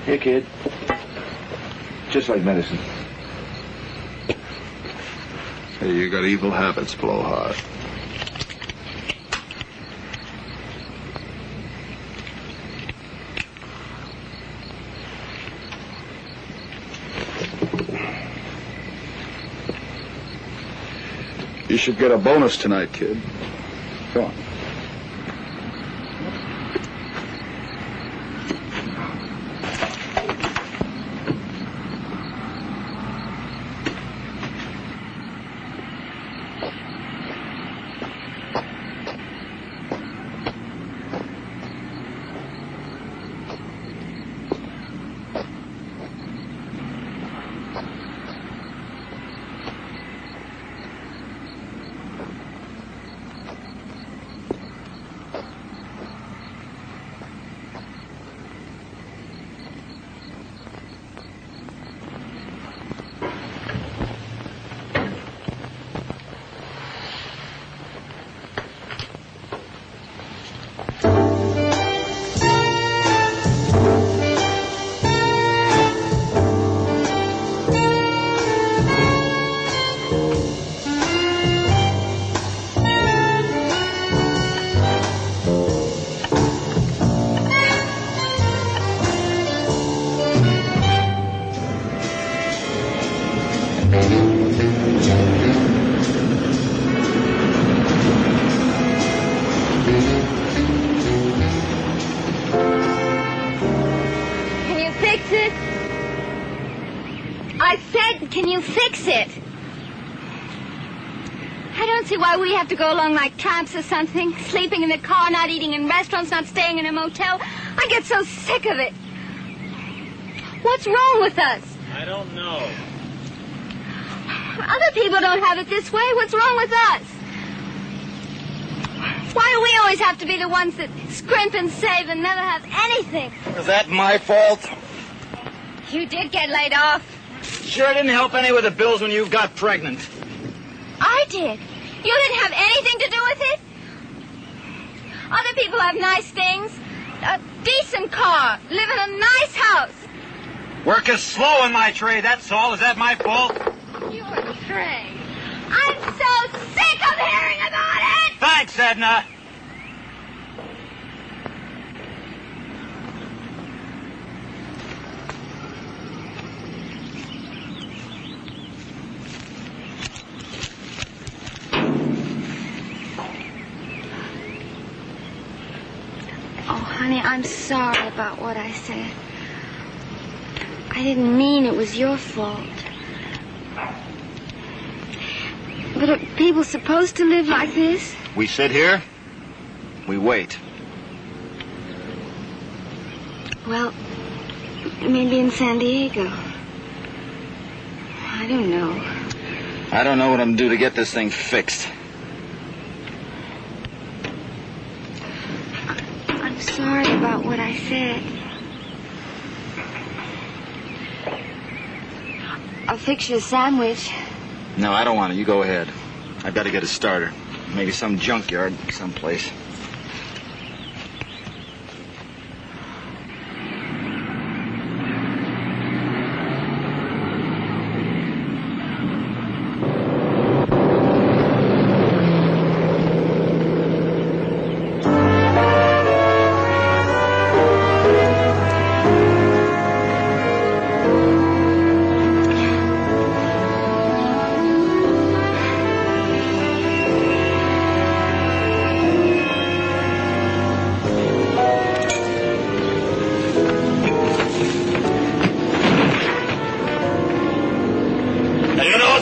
Here, kid. Just like medicine. Hey, you got evil habits, blowhard. You should get a bonus tonight, kid. Come on. Can you fix it? I don't see why we have to go along like tramps or something. Sleeping in the car, not eating in restaurants, not staying in a motel. I get so sick of it. What's wrong with us? I don't know. Other people don't have it this way. What's wrong with us? Why do we always have to be the ones that scrimp and save and never have anything? Is that my fault? You did get laid off. Sure didn't help any with the bills when you got pregnant. I did. You didn't have anything to do with it? Other people have nice things. A decent car. Live in a nice house. Work is slow in my trade, that's all. Is that my fault? Your trade. I'm so sick of hearing about it! Thanks, Edna. Oh, honey, I'm sorry about what I said. I didn't mean it was your fault. But are people supposed to live like this? We sit here, we wait. Well, maybe in San Diego. I don't know. I don't know what I'm due to get this thing fixed. I'm sorry about what I said. I'll fix you a sandwich. No, I don't want it. You go ahead. I've got to get a starter. Maybe some junkyard someplace.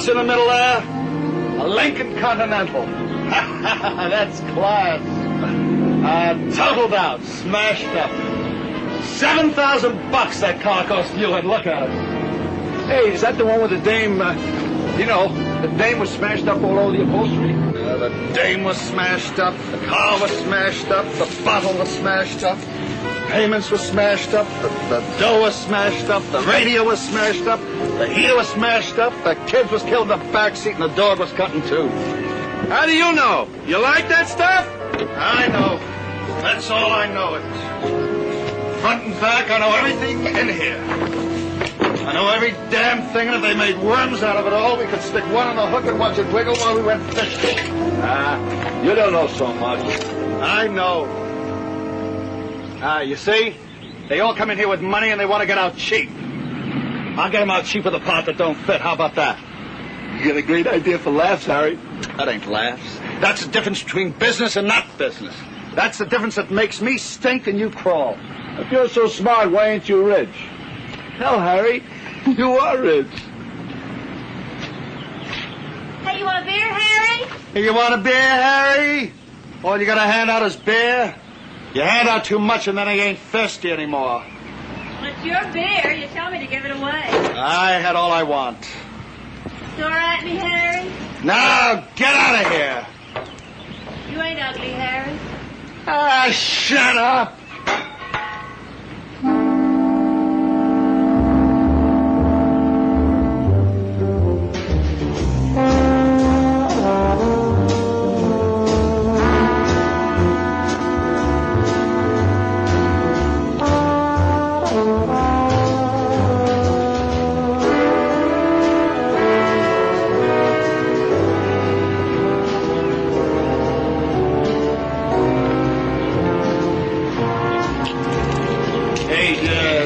In the middle there, a Lincoln Continental. That's class. Totaled out, smashed up. $7,000 that car cost you, and look at it. Hey, is that the one with the dame? The dame was smashed up all over the upholstery. The dame was smashed up, the car was smashed up, the bottle was smashed up, payments were smashed up, the dough was smashed up, the radio was smashed up, the heater was smashed up, the kids was killed in the back seat, and the dog was cut in two. How do you know? You like that stuff? I know. That's all I know. front and back. I know everything in here. I know every damn thing, and if they made worms out of it all, we could stick one on the hook and watch it wiggle while we went fishing. You don't know so much. I know. You see? They all come in here with money and they want to get out cheap. I'll get them out cheap with a part that don't fit. How about that? You got a great idea for laughs, Harry. That ain't laughs. That's the difference between business and not business. That's the difference that makes me stink and you crawl. If you're so smart, why ain't you rich? Hell, Harry, you are rich. Hey, you want a beer, Harry? Hey, you want a beer, Harry? All you gotta hand out is beer? You hand out too much and then he ain't thirsty anymore. Well, it's your beer. You tell me to give it away. I had all I want. Sore at me, Harry? Now, get out of here. You ain't ugly, Harry. Ah, shut up.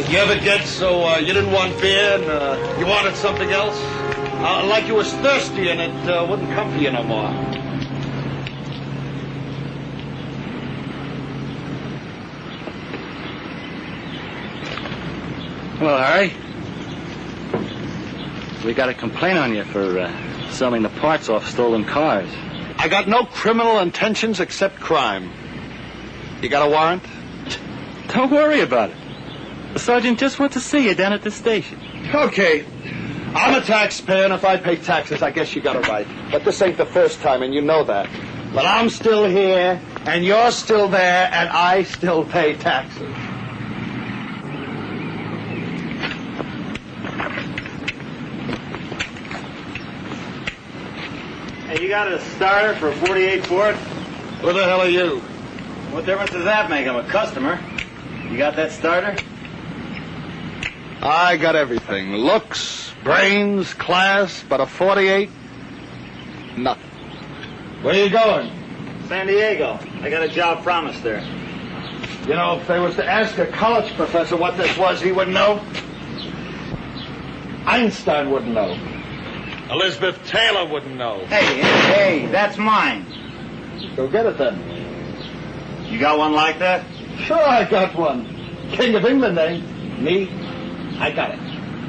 You ever get so you didn't want beer and you wanted something else? Like you was thirsty and it wouldn't come for you no more. Hello, Harry. We got a complaint on you for selling the parts off stolen cars. I got no criminal intentions except crime. You got a warrant? Don't worry about it. The sergeant just went to see you down at the station. Okay. I'm a taxpayer, and if I pay taxes, I guess you got it right. But this ain't the first time, and you know that. But I'm still here, and you're still there, and I still pay taxes. Hey, you got a starter for a 48 Ford? Who the hell are you? What difference does that make? I'm a customer. You got that starter? I got everything. Looks, brains, class, but a 48? Nothing. Where you going? San Diego. I got a job promised there. You know, if they was to ask a college professor what this was, he wouldn't know. Einstein wouldn't know. Elizabeth Taylor wouldn't know. Hey, that's mine. Go get it then. You got one like that? Sure I got one. King of England, eh? Me? I got it.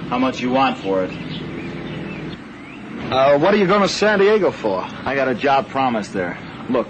How much you want for it? What are you going to San Diego for? I got a job promised there. Look,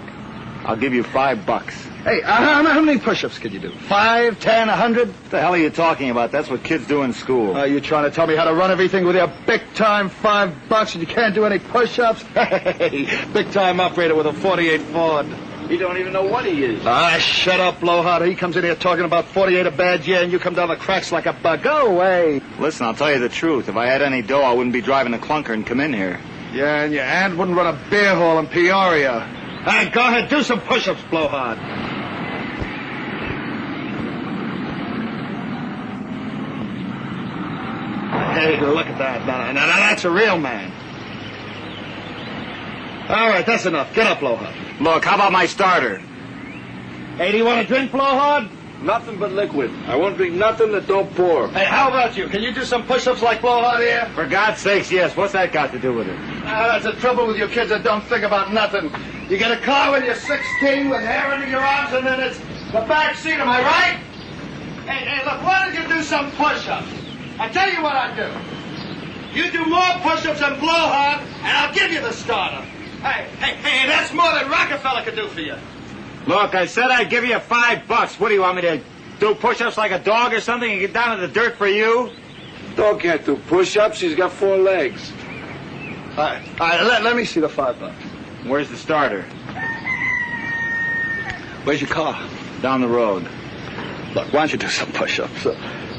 I'll give you $5. Hey, how many push-ups could you do? 5, 10, 100? What the hell are you talking about? That's what kids do in school. Are you trying to tell me how to run everything with your big-time $5 and you can't do any push-ups? Hey, big-time operator with a 48 Ford. You don't even know what he is. Shut up, blowhard. He comes in here talking about 48 a bad year, and you come down the cracks like a bug. Go away. Listen, I'll tell you the truth. If I had any dough, I wouldn't be driving a clunker and come in here. Yeah, and your aunt wouldn't run a beer hall in Peoria. Hey, go ahead, do some push-ups, blowhard. Hey, look at that. Now, that's a real man. All right, that's enough. Get up, blowhard. Look, how about my starter? Hey, do you want a drink, blowhard? Nothing but liquid. I won't drink nothing that don't pour. Hey, how about you? Can you do some push-ups like blowhard here? For God's sakes, yes. What's that got to do with it? That's the trouble with you kids that don't think about nothing. You get a car when you're 16 with hair under your arms, and then it's the back seat, am I right? Hey, look, why don't you do some push-ups? I tell you what I do. You do more push-ups than blowhard, and I'll give you the starter. Hey, that's more than Rockefeller could do for you. Look, I said I'd give you $5. What do you want me to do, push-ups like a dog or something and get down to the dirt for you? Dog can't do push-ups. He's got 4 legs. All right, let me see the $5. Where's the starter? Where's your car? Down the road. Look, why don't you do some push-ups?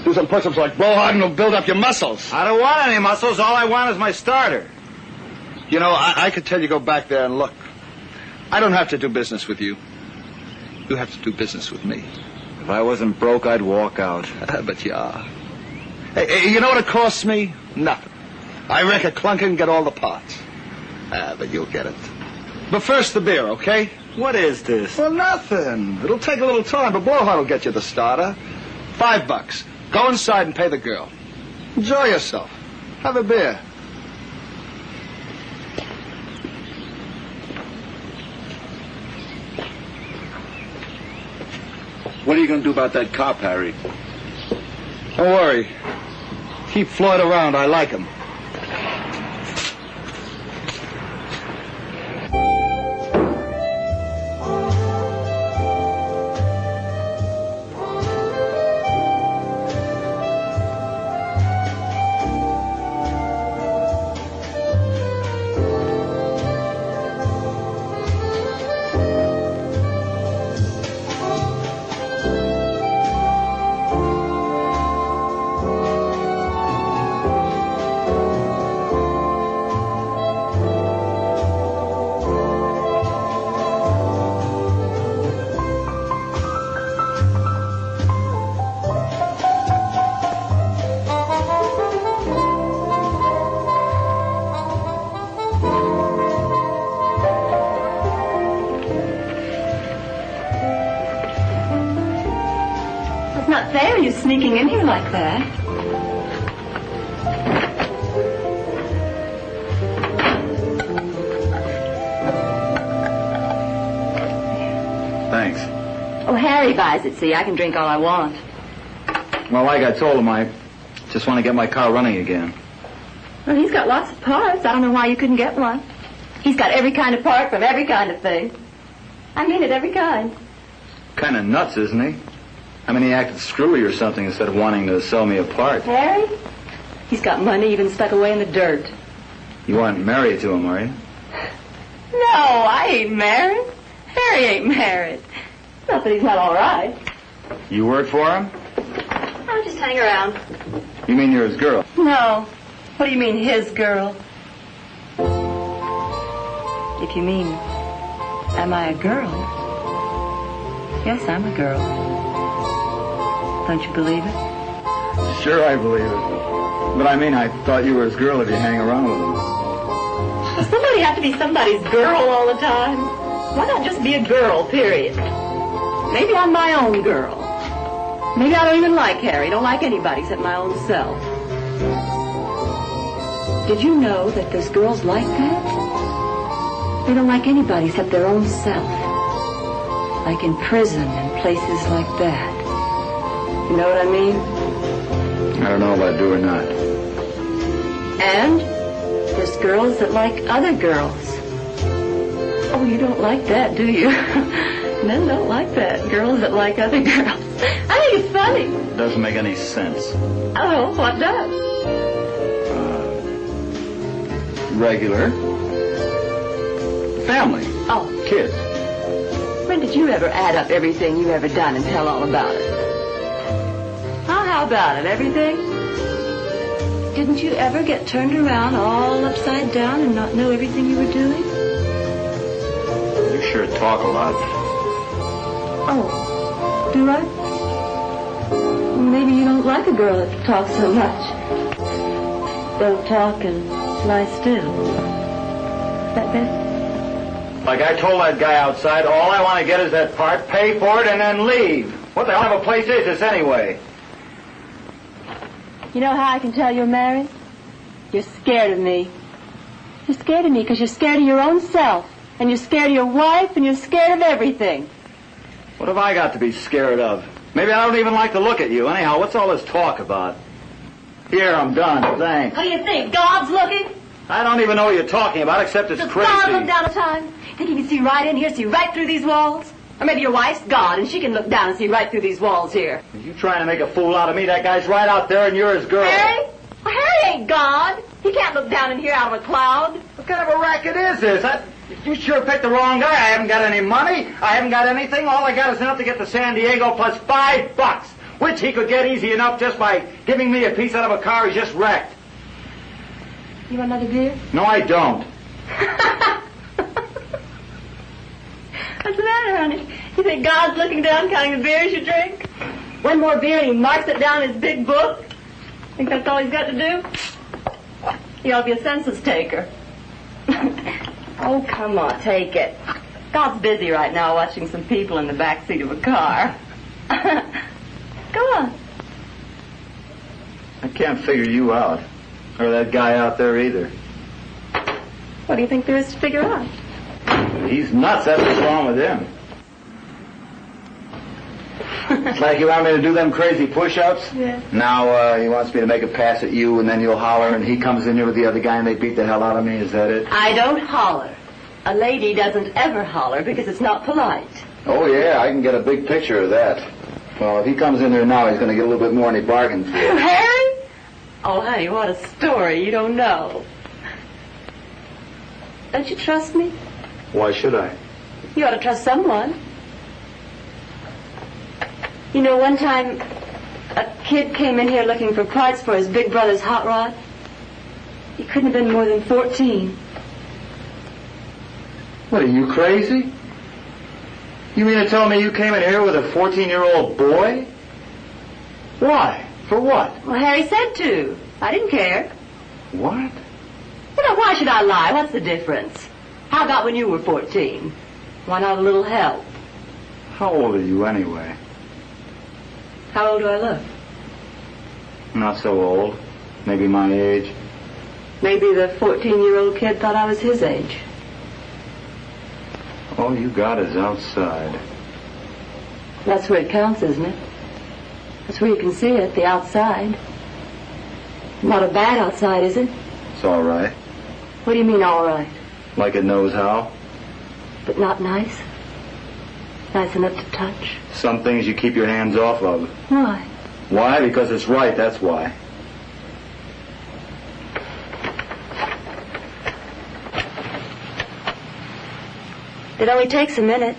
Do some push-ups like blowhard and it'll build up your muscles. I don't want any muscles. All I want is my starter. You know, I could tell you go back there and look. I don't have to do business with you. You have to do business with me. If I wasn't broke, I'd walk out. But you are. Hey, you know what it costs me? Nothing. I wreck a clunker and get all the parts. But you'll get it. But first the beer, okay? What is this? Well, nothing. It'll take a little time, but Blowhard will get you the starter. $5. Go inside and pay the girl. Enjoy yourself. Have a beer. What are you going to do about that cop, Harry? Don't worry. Keep Floyd around. I like him. Not fair, you sneaking in here like that. Thanks. Oh, Harry buys it, see, I can drink all I want. Well, like I told him, I just want to get my car running again. Well, he's got lots of parts. I don't know why you couldn't get one. He's got every kind of part from every kind of thing. I mean it, every kind. Kind of nuts, isn't he? I mean, he acted screwy or something instead of wanting to sell me a part. Harry? He's got money even stuck away in the dirt. You aren't married to him, are you? No, I ain't married. Harry ain't married. Not that he's not all right. You work for him? I'll just hang around. You mean you're his girl? No. What do you mean, his girl? If you mean, am I a girl? Yes, I'm a girl. Don't you believe it? Sure, I believe it. But I mean, I thought you were his girl if you hang around with him. Does somebody have to be somebody's girl all the time? Why not just be a girl, period? Maybe I'm my own girl. Maybe I don't even like Harry. Don't like anybody except my own self. Did you know that there's girls like that? They don't like anybody except their own self. Like in prison and places like that. You know what I mean? I don't know if I do or not. And there's girls that like other girls. Oh, you don't like that, do you? Men don't like that. Girls that like other girls. I think it's funny. It doesn't make any sense. Oh, what does? Regular. Family. Oh. Kids. When did you ever add up everything you've ever done and tell all about it? How about it? Everything? Didn't you ever get turned around all upside down and not know everything you were doing? You sure talk a lot. Oh, do I? Well, maybe you don't like a girl that talks so much. Don't talk and lie still. Is that better? Like I told that guy outside, all I want to get is that part, pay for it, and then leave. What the hell of a place is this anyway? You know how I can tell you're married? You're scared of me. You're scared of me because you're scared of your own self. And you're scared of your wife, and you're scared of everything. What have I got to be scared of? Maybe I don't even like to look at you. Anyhow, what's all this talk about? Here, I'm done. Thanks. What do you think? God's looking? I don't even know what you're talking about, except it's Does crazy. God look down at time? Think he can see right in here, see right through these walls? Or maybe your wife's God, and she can look down and see right through these walls here. Are you trying to make a fool out of me? That guy's right out there, and you're his girl. Harry? Well, Harry ain't God. He can't look down in here out of a cloud. What kind of a racket is this? You sure picked the wrong guy. I haven't got any money. I haven't got anything. All I got is enough to get to San Diego plus $5, which he could get easy enough just by giving me a piece out of a car he just wrecked. You want another beer? No, I don't. What's the matter, honey? You think God's looking down counting the beers you drink? One more beer and he marks it down in his big book? Think that's all he's got to do? He ought to be a census taker. Oh, come on, take it. God's busy right now watching some people in the back seat of a car. Go on. I can't figure you out. Or that guy out there either. What do you think there is to figure out? He's nuts. That's what's wrong with him. It's like you want me to do them crazy push-ups? Yeah. Now he wants me to make a pass at you, and then you'll holler, and he comes in here with the other guy, and they beat the hell out of me. Is that it? I don't holler. A lady doesn't ever holler because it's not polite. Oh, yeah, I can get a big picture of that. Well, if he comes in there now, he's going to get a little bit more than he bargained for. Harry? Oh, honey, what a story. You don't know. Don't you trust me? Why should I? You ought to trust someone. You know, one time a kid came in here looking for parts for his big brother's hot rod. He couldn't have been more than 14. What, are you crazy? You mean to tell me you came in here with a 14-year-old boy? Why? For what? Well, Harry said to. I didn't care. What? You know, why should I lie? What's the difference? How about when you were 14? Why not a little help? How old are you anyway? How old do I look? Not so old. Maybe my age. Maybe the 14-year-old kid thought I was his age. All you got is outside. That's where it counts, isn't it? That's where you can see it, the outside. Not a bad outside, is it? It's all right. What do you mean, all right? Like it knows how? But not nice? Nice enough to touch? Some things you keep your hands off of. Why? Why? Because it's right, that's why. It only takes a minute.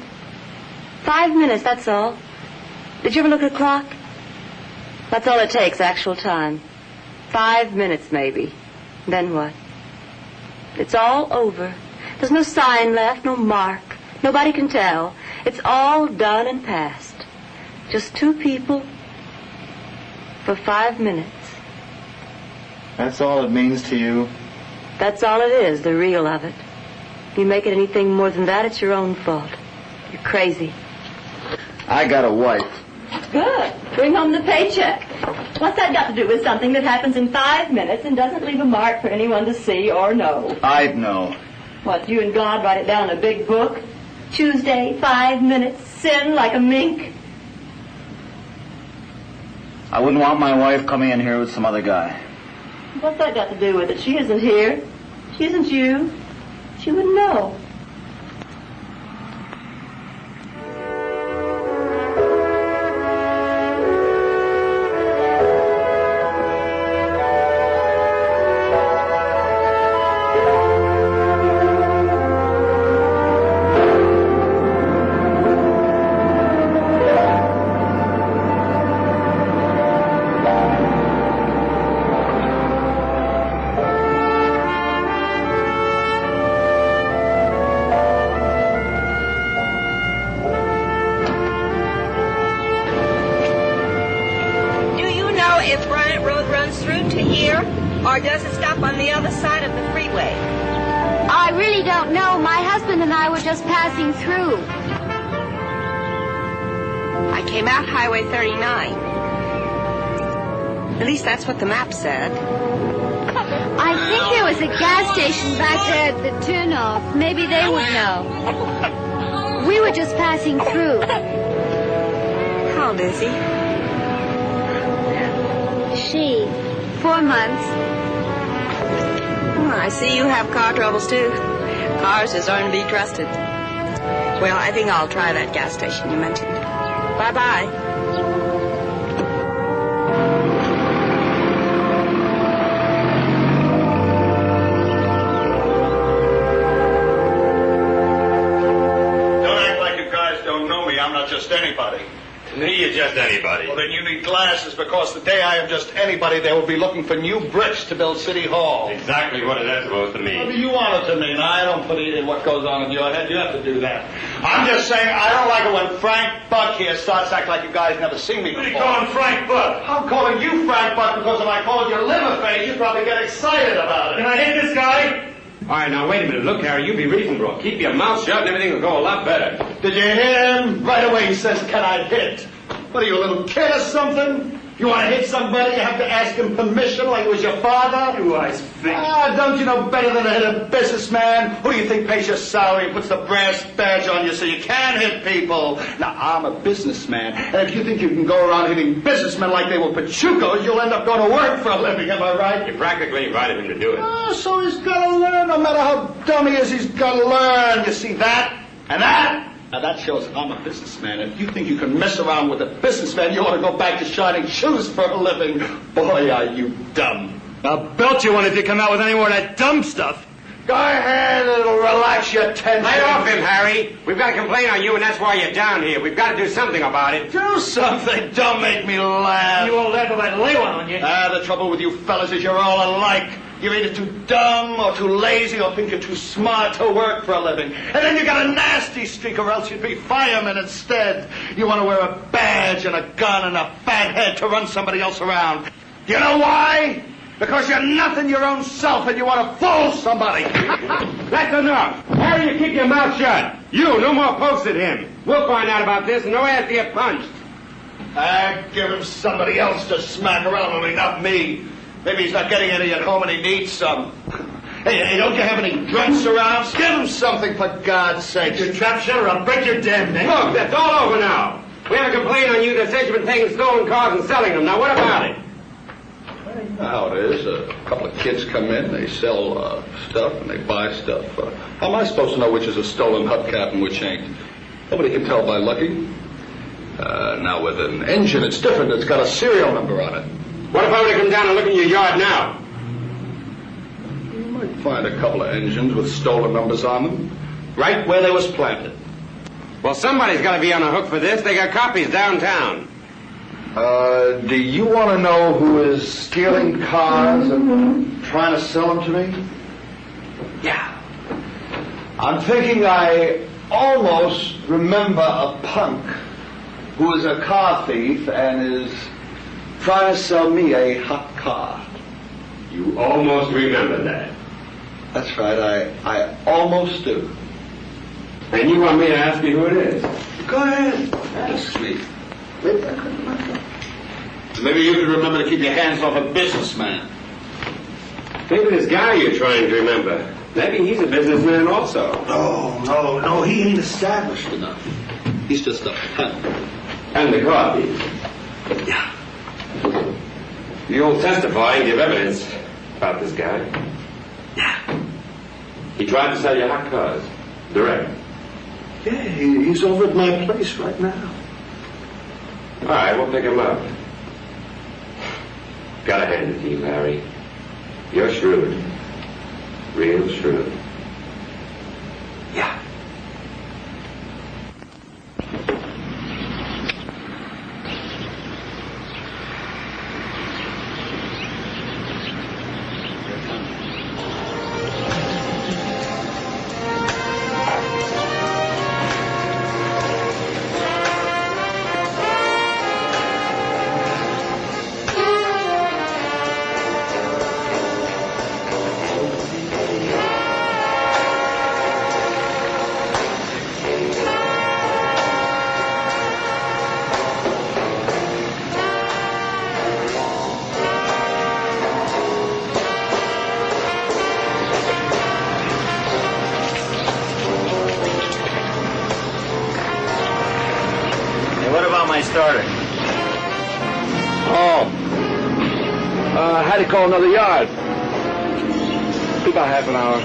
5 minutes, that's all. Did you ever look at a clock? That's all it takes, actual time. 5 minutes, maybe. Then what? It's all over. There's no sign left, no mark. Nobody can tell. It's all done and past. Just two people for 5 minutes. That's all it means to you? That's all it is, the real of it. If you make it anything more than that, it's your own fault. You're crazy. I got a wife. Good. Bring home the paycheck. What's that got to do with something that happens in 5 minutes and doesn't leave a mark for anyone to see or know? I'd know. What, you and God write it down in a big book? Tuesday, 5 minutes, sin like a mink? I wouldn't want my wife coming in here with some other guy. What's that got to do with it? She isn't here. She isn't you. She wouldn't know. Or does it stop on the other side of the freeway? I really don't know. My husband and I were just passing through. I came out Highway 39. At least that's what the map said. I think there was a gas station back there at the turnoff. Maybe they would know. We were just passing through. How old is he? She. 4 months. Oh, I see you have car troubles, too. Cars just aren't to be trusted. Well, I think I'll try that gas station you mentioned. Bye-bye. Don't act like you guys don't know me. I'm not just anybody. To me, you be just anybody. Well, then you need glasses, because the day I am just anybody, they will be looking for new bricks to build City Hall. Exactly what is that supposed to mean? What do you want it to mean? I don't put it in what goes on in your head. You have to do that. I'm just saying, I don't like it when Frank Buck here starts acting like you guys never seen me before. What are you calling Frank Buck? I'm calling you Frank Buck because if I called you Liverface, you'd probably get excited about it. Can I hit this guy? All right, now, wait a minute. Look, Harry, you be reasonable. Keep your mouth shut and everything will go a lot better. Did you hear him? Right away he says, can I hit? What are you, a little kid or something? You want to hit somebody, you have to ask him permission like it was your father? You eyes think. Ah, don't you know better than to hit a businessman? Who do you think pays your salary and puts the brass badge on you so you can hit people? Now, I'm a businessman, and if you think you can go around hitting businessmen like they were pachucos, you'll end up going to work for a living, am I right? You practically invited him to do it. Oh, so he's got to learn. No matter how dumb he is, he's got to learn. You see that? And that? Now, that shows I'm a businessman. If you think you can mess around with a businessman, you ought to go back to shining shoes for a living. Boy, are you dumb. I'll belt you one if you come out with any more of that dumb stuff. Go ahead, it'll relax your tension. Lay off him, Harry. We've got a complaint on you, and that's why you're down here. We've got to do something about it. Do something. Don't make me laugh. You won't laugh if I lay one on you. The trouble with you fellas is you're all alike. You're either too dumb or too lazy or think you're too smart to work for a living. And then you got a nasty streak, or else you'd be firemen instead. You want to wear a badge and a gun and a fat head to run somebody else around. You know why? Because you're nothing your own self and you want to fool somebody. That's enough. Harry, you keep your mouth shut. You, no more pokes at him. We'll find out about this and no ass to get punched. Give him somebody else to smack around, only not me. Maybe he's not getting any at home and he needs some. Hey, don't you have any drunks around? Give him something, for God's sake. You trap shut or I'll break your damn neck. Look, that's all over now. We have a complaint on you that says you've been taking stolen cars and selling them. Now, what about it? Well, you know how it is. A couple of kids come in, they sell stuff, and they buy stuff. How am I supposed to know which is a stolen hubcap and which ain't? Nobody can tell by looking. Now, with an engine, it's different. It's got a serial number on it. What if I were to come down and look in your yard now? You might find a couple of engines with stolen numbers on them, right where they was planted. Well, somebody's got to be on the hook for this. They got copies downtown. Do you want to know who is stealing cars and trying to sell them to me? Yeah. I'm thinking I almost remember a punk who is a car thief and is trying to sell me a hot car. You almost remember that. That's right, I almost do. And you want me to ask you who it is? Go ahead, ask me. Maybe you could remember to keep your hands off a businessman. Maybe this guy you're trying to remember. Maybe he's a businessman also. No, he ain't established enough. He's just a punk. And the car thief. Yeah. You'll testify and give evidence about this guy. Yeah. He tried to sell you hot cars. Direct. Yeah, he's over at my place right now. All right, we'll pick him up. Gotta hand it to you, Harry. You're shrewd. Real shrewd. Yeah. Starter. Had to call another yard. Be about half an hour.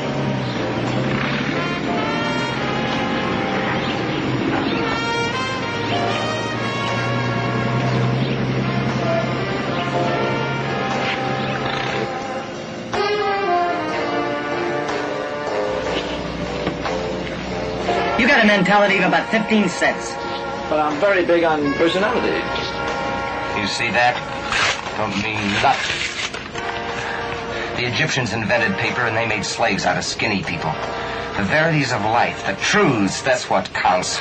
You got a mentality of about 15 cents. But I'm very big on personality. You see that? Don't mean nothing. The Egyptians invented paper and they made slaves out of skinny people. The verities of life, the truths, that's what counts.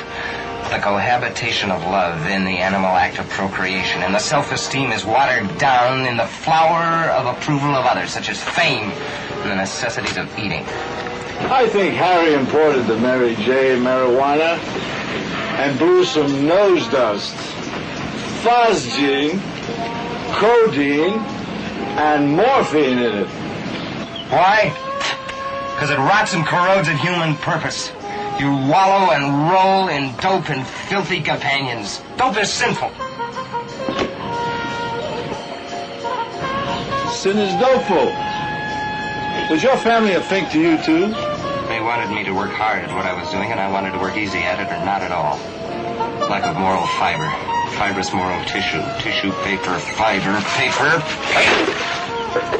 The cohabitation of love in the animal act of procreation, and the self-esteem is watered down in the flower of approval of others, such as fame and the necessities of eating. I think Harry imported the Mary J. marijuana and blew some nose dust, phosgene, codeine, and morphine in it. Why? Because it rots and corrodes a human purpose. You wallow and roll in dope and filthy companions. Dope is sinful. Sin is dopeful. Was your family a think to you, too? They wanted me to work hard at what I was doing, and I wanted to work easy at it or not at all. Lack of moral fiber. Fibrous moral tissue. Tissue paper, fiber, paper.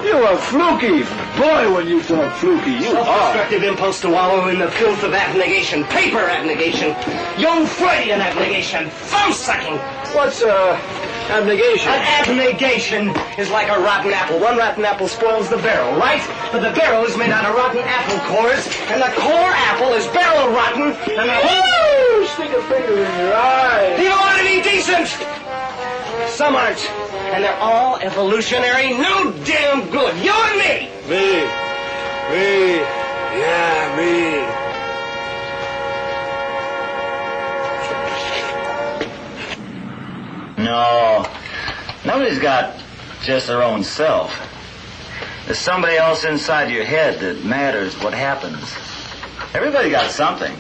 You are fluky. Boy, when you talk fluky, you are. Self-destructive impulse to wallow in the filth of abnegation. Paper abnegation. Young Freudian abnegation. Thumb-sucking. What's, abnegation? An abnegation is like a rotten apple. One rotten apple spoils the barrel, right? But the barrel is made out of rotten apple cores, and the core apple is barrel rotten, and the whole... Stick a finger in your eye. You don't want to be decent! Some aren't. And they're all evolutionary, no damn good. You and me! Me. Yeah, me. No. Nobody's got just their own self. There's somebody else inside your head that matters what happens. Everybody got something.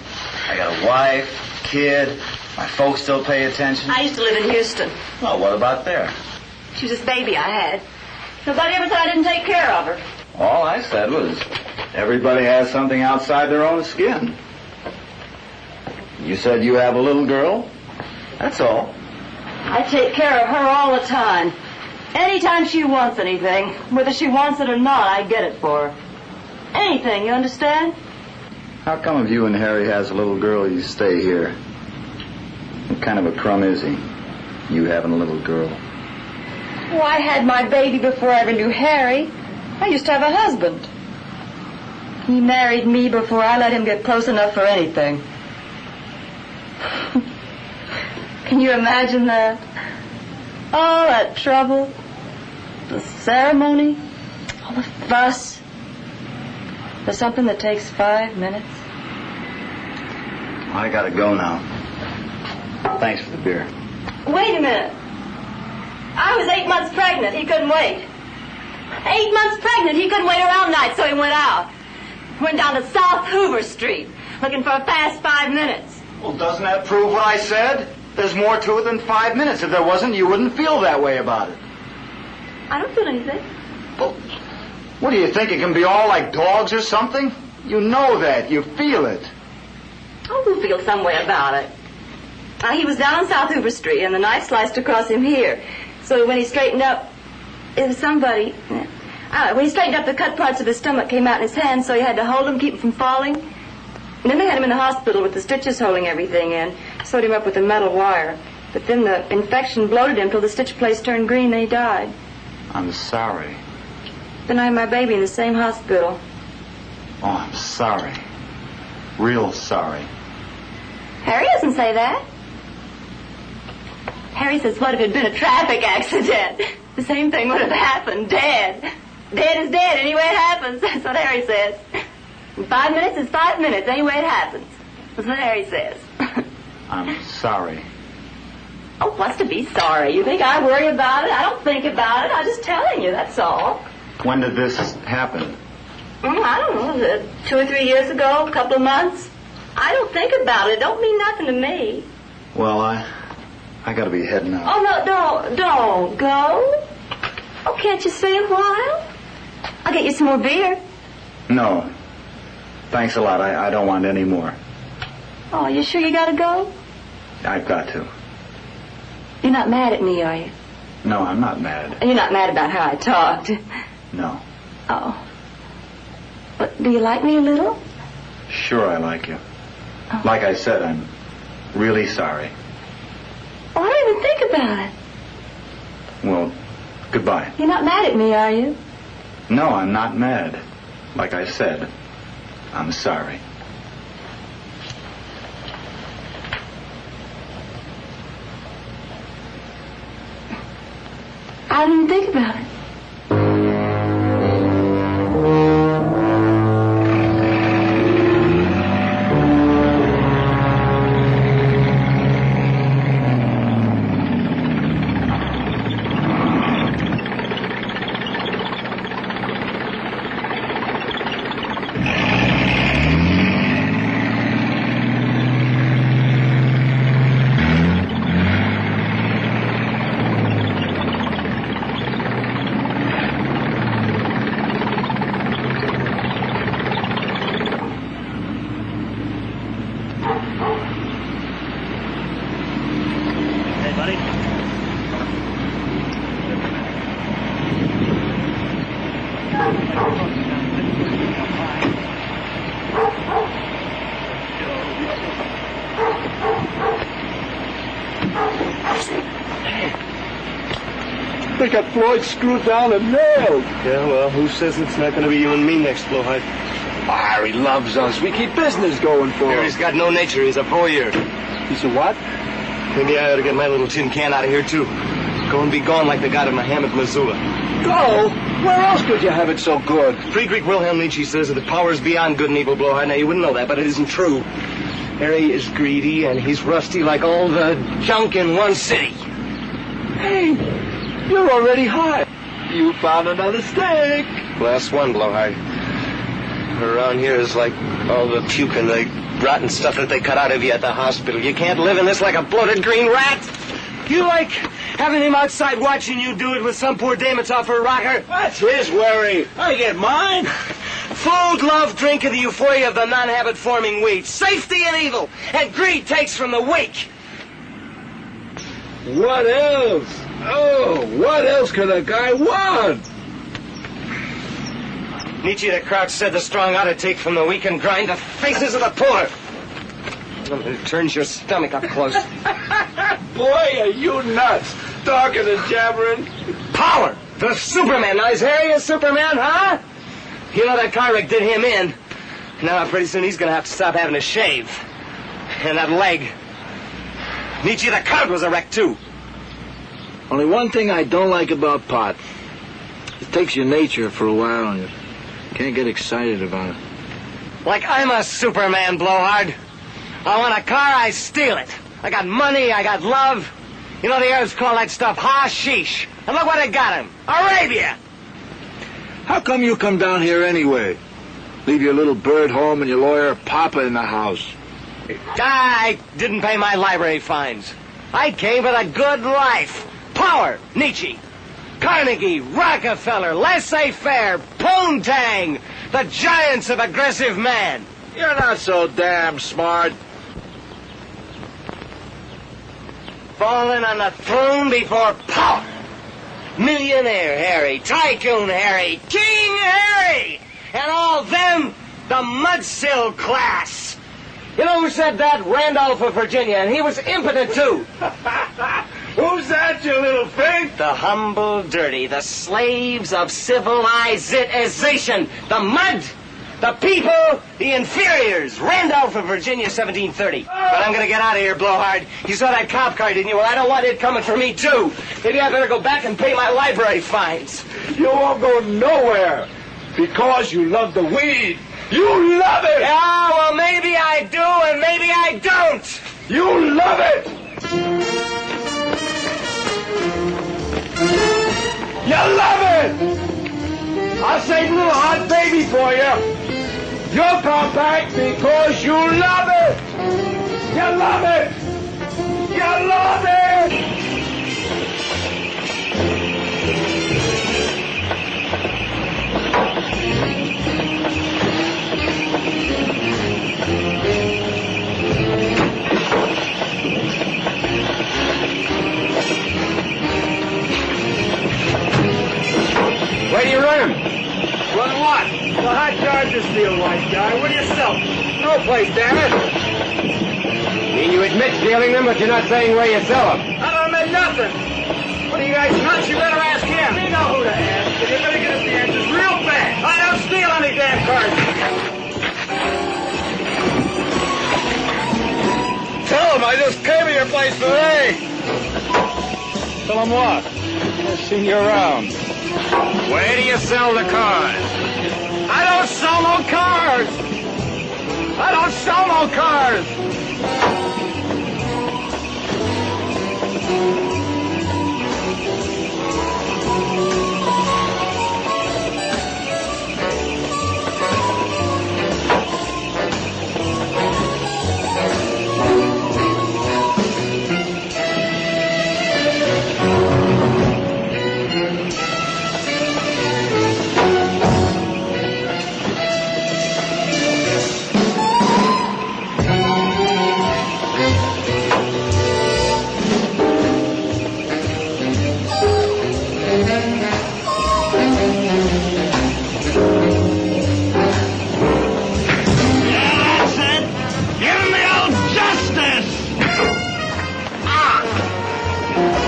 I got a wife, kid. My folks still pay attention. I used to live in Houston. Well, what about there? She was this baby I had. Nobody ever thought I didn't take care of her. All I said was everybody has something outside their own skin. You said you have a little girl? That's all. I take care of her all the time. Anytime she wants anything, whether she wants it or not, I get it for her. Anything, you understand? How come if you and Harry has a little girl, you stay here? What kind of a crumb is he? You having a little girl? Oh, I had my baby before I ever knew Harry. I used to have a husband. He married me before I let him get close enough for anything. Can you imagine that? All that trouble, the ceremony, all the fuss, for something that takes 5 minutes. I gotta go now. Thanks for the beer. Wait a minute. I was 8 months pregnant. He couldn't wait. 8 months pregnant. He couldn't wait around night, so he went out. Went down to South Hoover Street, looking for a fast 5 minutes. Well, doesn't that prove what I said? There's more to it than 5 minutes. If there wasn't, you wouldn't feel that way about it. I don't feel anything. Well, what do you think? It can be all like dogs or something? You know that. You feel it. Oh, we'll feel some way about it. He was down on South Hoover Street, and the knife sliced across him here. So when he straightened up, it was somebody. When he straightened up, the cut parts of his stomach came out in his hand, so he had to hold him, keep him from falling. And then they had him in the hospital with the stitches holding everything in. Sewed him up with a metal wire. But then the infection bloated him till the stitch place turned green, and he died. I'm sorry. Then I had my baby in the same hospital. Oh, I'm sorry. Real sorry. Harry doesn't say that. Harry says, what if it had been a traffic accident? The same thing would have happened. Dead. Dead is dead. Anyway it happens. That's what Harry says. And 5 minutes is 5 minutes. Anyway it happens. That's what Harry says. I'm sorry. Oh, what's to be sorry? You think I worry about it? I don't think about it. I'm just telling you, that's all. When did this happen? I don't know. 2 or 3 years ago, a couple of months. I don't think about it. It don't mean nothing to me. Well, I gotta be heading out. Oh, no, don't go. Oh, can't you stay a while? I'll get you some more beer. No. Thanks a lot. I don't want any more. Oh, you sure you gotta go? I've got to. You're not mad at me, are you? No, I'm not mad. You're not mad about how I talked? No. Oh. But do you like me a little? Sure I like you. Oh. Like I said, I'm really sorry. Oh, I don't even think about it. Well, goodbye. You're not mad at me, are you? No, I'm not mad. Like I said, I'm sorry. I didn't think about it. They got Floyd screwed down and nailed. Yeah, well, who says it's not going to be you and me next, Blowhide? Harry loves us. We keep business going for him. Harry's got no nature. He's a voyeur. He's a what? Maybe I ought to get my little tin can out of here, too. Go and be gone like the god of Muhammad, Missoula. Go? Where else could you have it so good? Pre-Greek Wilhelm Nietzsche says that the power is beyond good and evil, Blowhide. Now, you wouldn't know that, but it isn't true. Harry is greedy, and he's rusty like all the junk in one city. Hey, you're already high. You found another steak. Last one, Blowhide. Around here is like all the puke and the rotten stuff that they cut out of you at the hospital. You can't live in this like a bloated green rat. You like having him outside watching you do it with some poor dame that's off her rocker? That's his worry. I get mine. Food, love, drink, and the euphoria of the non-habit-forming weed. Safety and evil, and greed takes from the weak. What else? Oh, what else could a guy want? Nietzsche the Crouch said the strong ought to take from the weak and grind the faces of the poor. It turns your stomach up close. Boy, are you nuts. Talking and jabbering. Power! The Superman. Now, is Harry a Superman, huh? You know that car wreck did him in. Now, pretty soon he's going to have to stop having to shave. And that leg. Nietzsche the Count was a wreck, too. Only one thing I don't like about pot. It takes your nature for a while and you can't get excited about it. Like I'm a Superman, Blowhard. I want a car, I steal it. I got money, I got love. You know the Arabs call that stuff hashish. And look what I got him. Arabia! How come you come down here anyway? Leave your little bird home and your lawyer Papa in the house. I didn't pay my library fines. I came for the good life. Power, Nietzsche. Carnegie, Rockefeller, laissez-faire, Poontang, the giants of aggressive man. You're not so damn smart. Falling on the throne before power. Millionaire Harry, Tycoon Harry, King Harry, and all them, the mudsill class. You know who said that? Randolph of Virginia, and he was impotent, too. Who's that, you little fig? The humble, dirty, the slaves of civilization, the mud, the people, the inferiors. Randolph of Virginia, 1730. But I'm going to get out of here, Blowhard. You saw that cop car, didn't you? Well, I don't want it coming for me, too. Maybe I better go back and pay my library fines. You won't go nowhere because you love the weed. You love it! Yeah, well, maybe I do and maybe I don't. You love it! You love it! I'll save a little hot baby for you. You're compact because you love it! You love it! You love it! Where do you run him? Run what? The hot Chargers deal, white guy. Where do you sell them? No place, damn it. Mean you admit stealing them, but you're not saying where you sell them. I don't admit nothing. What are you guys nuts? You better ask him. You know who to ask. You better get us the answers real fast. I don't steal any damn cards. Tell him I just came to your place today. Tell him what? I've seen you around. Where do you sell the cars? I don't sell no cars. I don't sell no cars.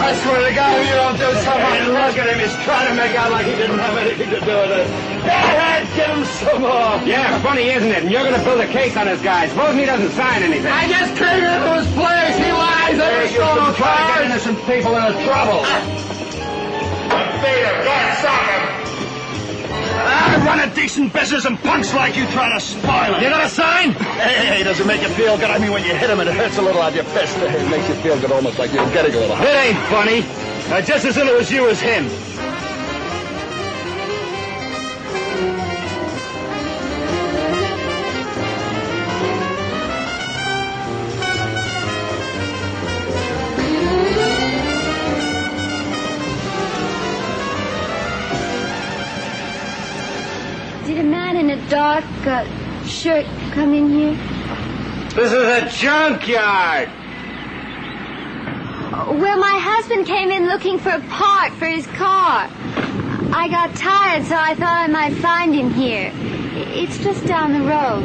I swear to God, if you don't do something, look at him. He's trying to make out like he didn't have anything to do with it. Dad, give him some more. Yeah, funny, isn't it? And you're going to build a case on this guy. Supposing he doesn't sign anything. I just came into his place. He lies. Every stolen car. Get innocent people into trouble. I run a decent business and punks like you try to spoil it. You got a sign? Hey, does it make you feel good? I mean, when you hit him, it hurts a little on your fist. It makes you feel good, almost like you're getting a little. It ain't funny. Just as little as you as him. Did a man in a dark shirt come in here? This is a junkyard. Well, my husband came in looking for a part for his car. I got tired, so I thought I might find him here. It's just down the road.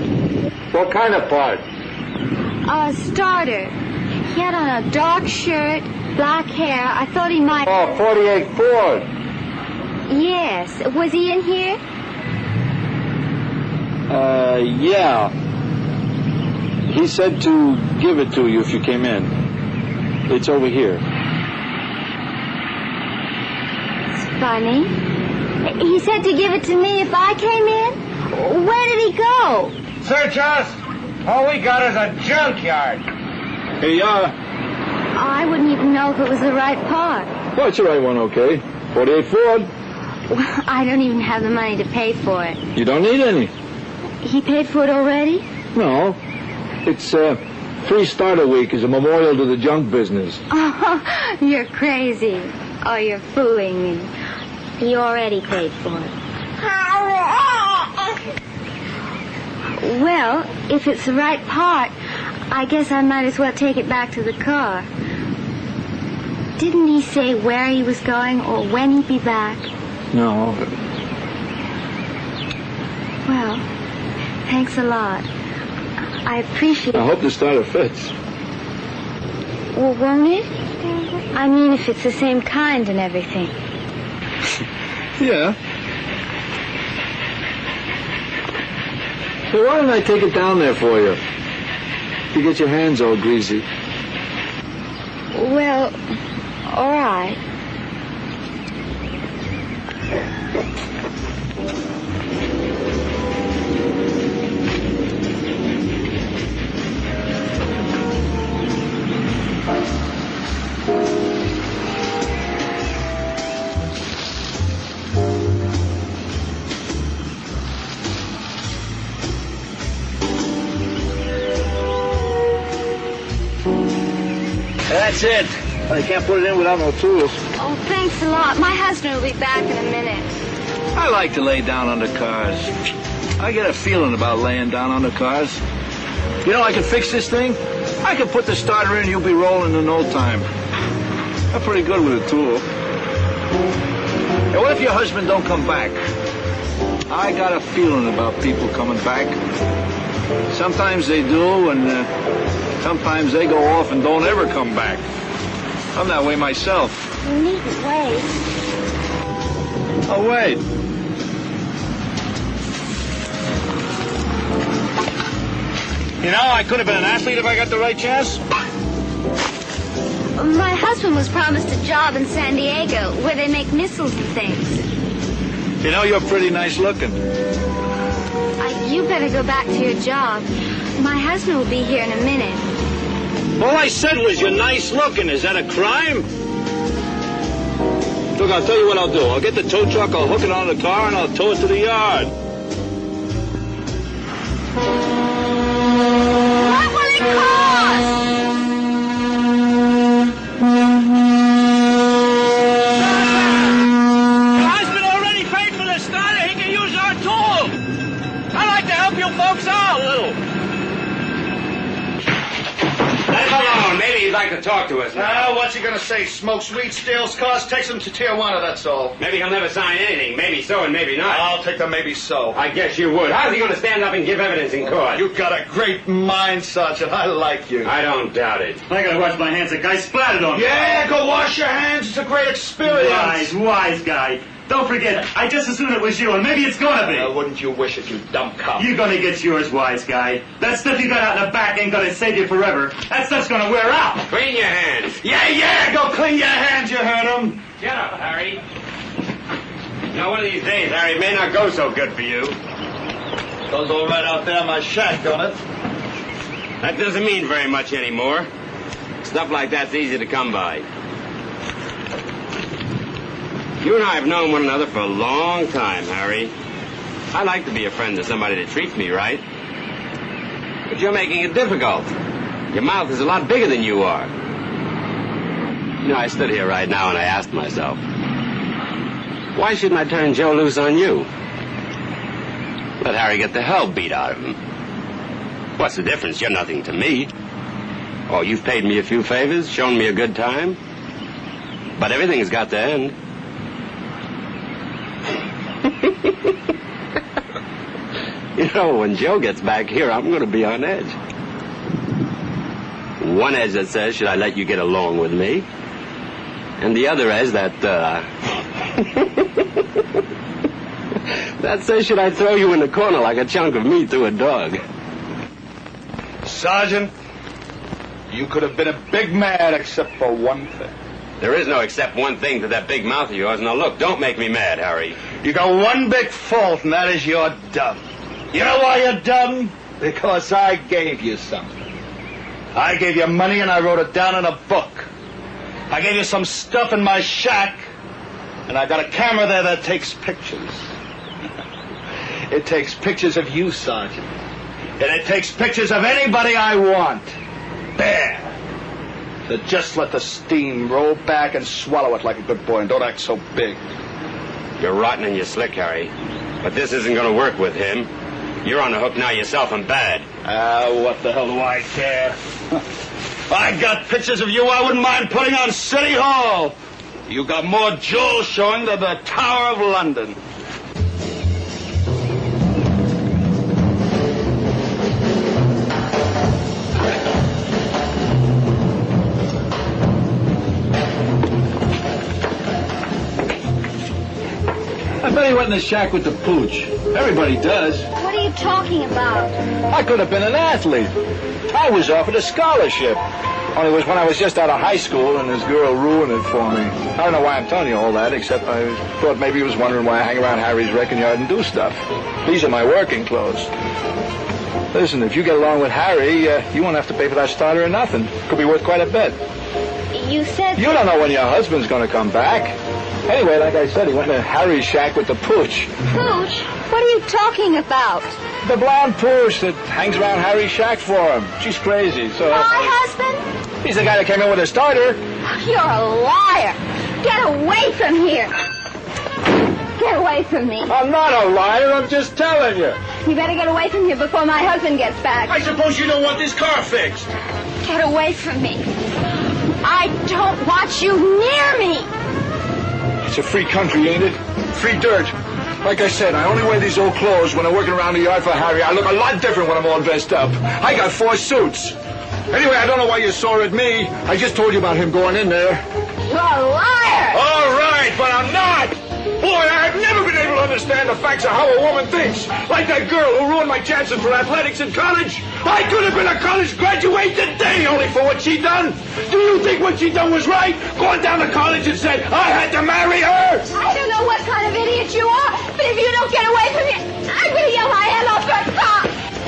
What kind of part? A starter. He had on a dark shirt, black hair. I thought he might... Oh, 48 Ford. Yes. Was he in here? Yeah. He said to give it to you if you came in. It's over here. It's funny. He said to give it to me if I came in? Where did he go? Search us. All we got is a junkyard. Here you are. I wouldn't even know if it was the right part. Well, it's the right one, okay. 48 Ford. Well, I don't even have the money to pay for it. You don't need any. He paid for it already? No. It's free starter week as a memorial to the junk business. Oh, you're crazy. Oh, you're fooling me. He already paid for it. Well, if it's the right part, I guess I might as well take it back to the car. Didn't he say where he was going or when he'd be back? No. Well, thanks a lot. I appreciate it. I hope the starter fits. Well, won't it? I mean, if it's the same kind and everything. Yeah. Hey, why don't I take it down there for you? You get your hands all greasy. Well, all right. That's it. I can't put it in without no tools. Oh, thanks a lot. My husband will be back in a minute. I like to lay down under cars. I get a feeling about laying down under cars. You know, I can fix this thing. I can put the starter in, you'll be rolling in no time. I'm pretty good with a tool. And what if your husband don't come back? I got a feeling about people coming back. Sometimes they do, and sometimes they go off and don't ever come back. I'm that way myself. You needn't wait. Oh, wait. You know, I could have been an athlete if I got the right chance. My husband was promised a job in San Diego where they make missiles and things. You know, you're pretty nice looking. You better go back to your job. My husband will be here in a minute. All I said was you're nice looking. Is that a crime? Look, I'll tell you what I'll do. I'll get the tow truck, I'll hook it on the car, and I'll tow it to the yard. What will it cost? Your husband already paid for the starter. He can use our tool. I like to help you folks out a little. Come on, maybe he'd like to talk to us now. What's he gonna say? Smokes weed, steals cars, takes them to Tijuana, that's all. Maybe he'll never sign anything. Maybe so and maybe not. I'll take the maybe so. I guess you would. How's he going to stand up and give evidence in court? You've got a great mind, Sergeant. I like you. I don't doubt it. I gotta wash my hands. A guy splattered on me. Yeah, go wash your hands. It's a great experience. Wise guy. Don't forget, I just assumed it was you, and maybe it's gonna be. Wouldn't you wish it, you dumb cop? You're gonna get yours, wise guy. That stuff you got out in the back ain't gonna save you forever. That stuff's gonna wear out. Clean your hands. Yeah, go clean your hands, you heard him. Get up, Harry. You know, one of these days, Harry, it may not go so good for you. Goes all right out there in my shack, don't it? That doesn't mean very much anymore. Stuff like that's easy to come by. You and I have known one another for a long time, Harry. I like to be a friend to somebody that treats me right. But you're making it difficult. Your mouth is a lot bigger than you are. You know, I stood here right now and I asked myself, why shouldn't I turn Joe loose on you? Let Harry get the hell beat out of him. What's the difference? You're nothing to me. Oh, you've paid me a few favors, shown me a good time. But everything has got to end. You know, when Joe gets back here, I'm going to be on edge. One edge that says, should I let you get along with me? And the other edge that, that says, should I throw you in the corner like a chunk of meat through a dog? Sergeant, you could have been a big man except for one thing. There is no except one thing to that big mouth of yours. Now, look, don't make me mad, Harry. You got one big fault, and that is you're dumb. You know why you're dumb? Because I gave you something. I gave you money, and I wrote it down in a book. I gave you some stuff in my shack, and I got a camera there that takes pictures. It takes pictures of you, Sergeant. And it takes pictures of anybody I want. There. So just let the steam roll back and swallow it like a good boy, and don't act so big. You're rotten and you're slick, Harry. But this isn't going to work with him. You're on the hook now yourself and bad. What the hell do I care? I got pictures of you I wouldn't mind putting on City Hall. You got more jewels showing than the Tower of London. I bet he went in the shack with the pooch. Everybody does. What are you talking about? I could have been an athlete. I was offered a scholarship. Only it was when I was just out of high school, and this girl ruined it for me. I don't know why I'm telling you all that, except I thought maybe you was wondering why I hang around Harry's wrecking yard and do stuff. These are my working clothes. Listen, if you get along with Harry, you won't have to pay for that starter or nothing. Could be worth quite a bit. You said... You don't know when your husband's going to come back. Anyway, like I said, he went to Harry's shack with the pooch. Pooch? What are you talking about? The blonde pooch that hangs around Harry's shack for him. She's crazy, so... My husband? He's the guy that came in with a starter. You're a liar. Get away from here. Get away from me. I'm not a liar, I'm just telling you. You better get away from here before my husband gets back. I suppose you don't want this car fixed. Get away from me. I don't want you near me. It's a free country, ain't it? Free dirt. Like I said, I only wear these old clothes when I'm working around the yard for Harry. I look a lot different when I'm all dressed up. I got 4 suits. Anyway, I don't know why you're sore at me. I just told you about him going in there. You're a liar! All right, but I'm not. Boy, I have never been able to understand the facts of how a woman thinks. Like that girl who ruined my chances for athletics in college. I could have been a college graduate today only for what she done. Do you think what she done was right? Going down to college and said I had to marry her? I don't know what kind of idiot you are, but if you don't get away from me, I'm going to yell my head off for a cop.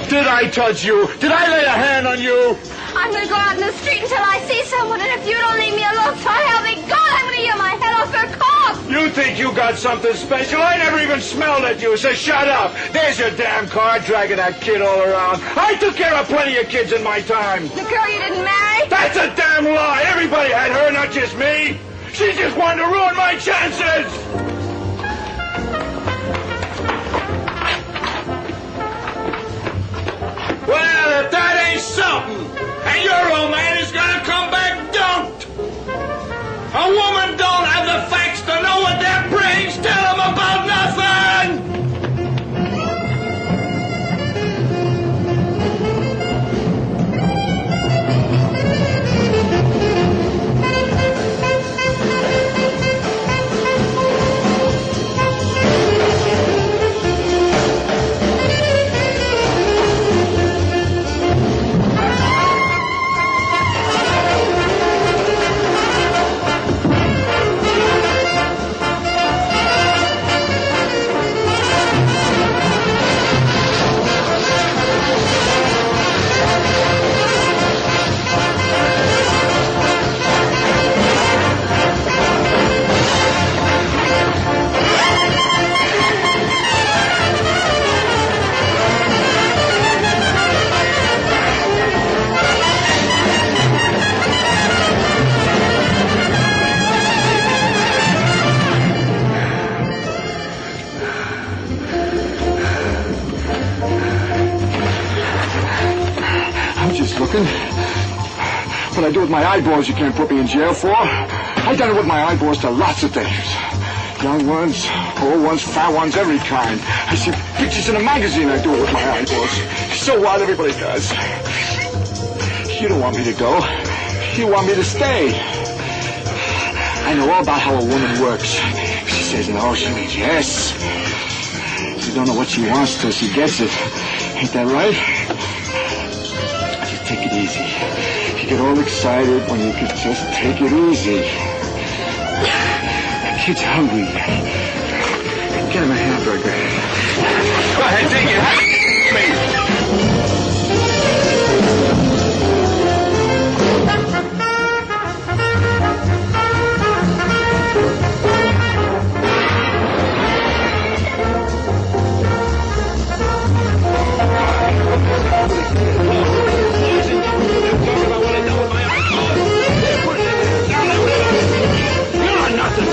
Did I touch you? Did I lay a hand on you? I'm going to go out in the street until I see someone, and if you don't leave me alone, so help me God, I'm going to yell my head off for a cop. You think you got something special? I never even smelled at you, so shut up. There's your damn car dragging that kid all around. I took care of plenty of kids in my time. The girl you didn't marry? That's a damn lie. Everybody had her, not just me. She just wanted to ruin my chances. Well, if that ain't something, and your old man is gonna come back dumped. A woman don't have the facts to know what their brains tell them about nothing. What I do with my eyeballs you can't put me in jail for. I done it with my eyeballs to lots of things. Young ones, old ones, fat ones, every kind. I see pictures in a magazine, I do it with my eyeballs. So what? Everybody does. You don't want me to go. You want me to stay. I know all about how a woman works. She says no, she means yes. She don't know what she wants till she gets it. Ain't that right? Just take it easy. You get all excited when you could just take it easy. The kid's hungry. Get him a hamburger. Go ahead, take it. Nothing.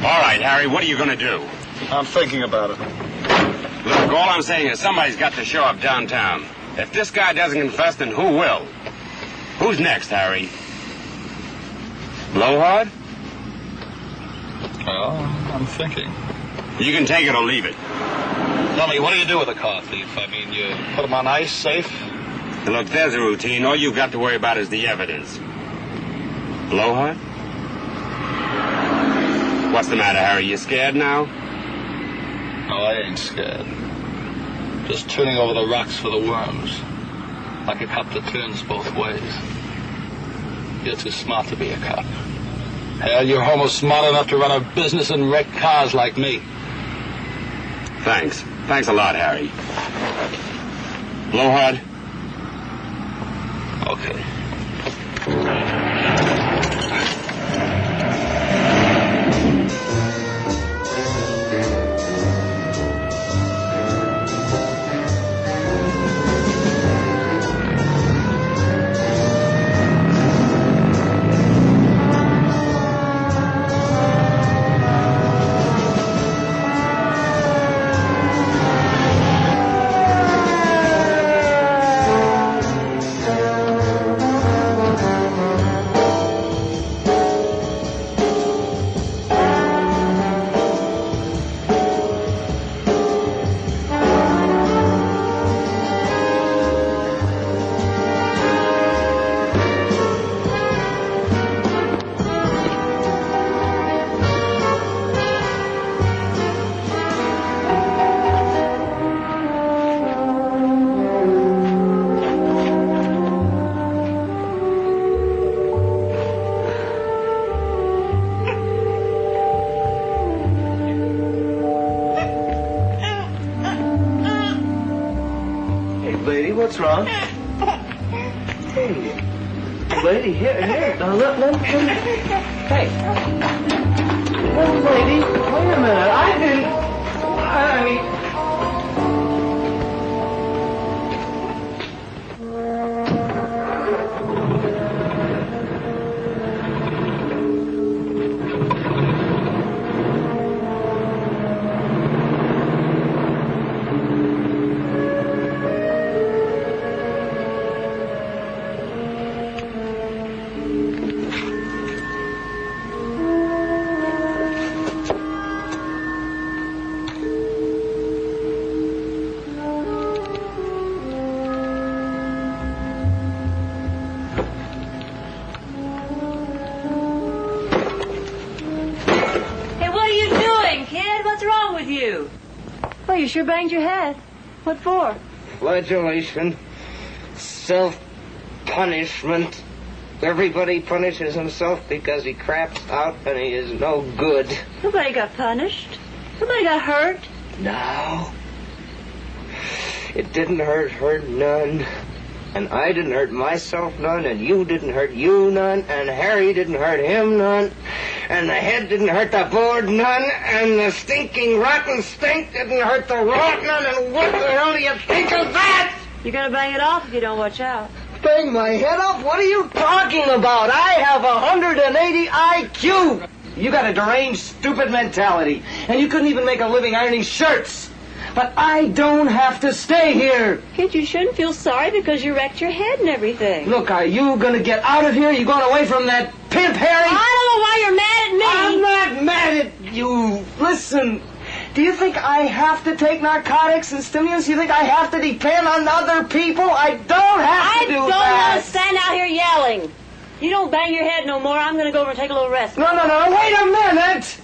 All right, Harry, what are you going to do? I'm thinking about it. Look, all I'm saying is somebody's got to show up downtown. If this guy doesn't confess, then who will? Who's next, Harry? Blowhard? Well, I'm thinking. You can take it or leave it. Tell me, what do you do with a car thief? I mean, you put him on ice, safe? Look, there's a routine. All you've got to worry about is the evidence. Blowhard? What's the matter, Harry? You scared now? No, I ain't scared. Just turning over the rocks for the worms. Like a cop that turns both ways. You're too smart to be a cop. Hell, you're almost smart enough to run a business and wreck cars like me. Thanks. Thanks a lot, Harry. Blowhard? Okay. What's wrong? Hey, lady, here. Now, let me. Hey. Well, lady, wait a minute. I mean. Well, you sure banged your head. What for? Flagellation. Self-punishment. Everybody punishes himself because he craps out and he is no good. Nobody got punished. Nobody got hurt. No. It didn't hurt none. And I didn't hurt myself none, and you didn't hurt you none, and Harry didn't hurt him none, and the head didn't hurt the board none, and the stinking rotten stink didn't hurt the rot none, and what the hell do you think of that? You're gonna bang it off if you don't watch out. Bang my head off? What are you talking about? I have 180 IQ. You got a deranged, stupid mentality, and you couldn't even make a living ironing shirts. But I don't have to stay here. Kid, you shouldn't feel sorry because you wrecked your head and everything. Look, are you going to get out of here? You going away from that pimp, Harry? I don't know why you're mad at me. I'm not mad at you. Listen, do you think I have to take narcotics and stimulants? You think I have to depend on other people? I don't have to do that. I don't want to stand out here yelling. You don't bang your head no more. I'm going to go over and take a little rest. No, wait a minute.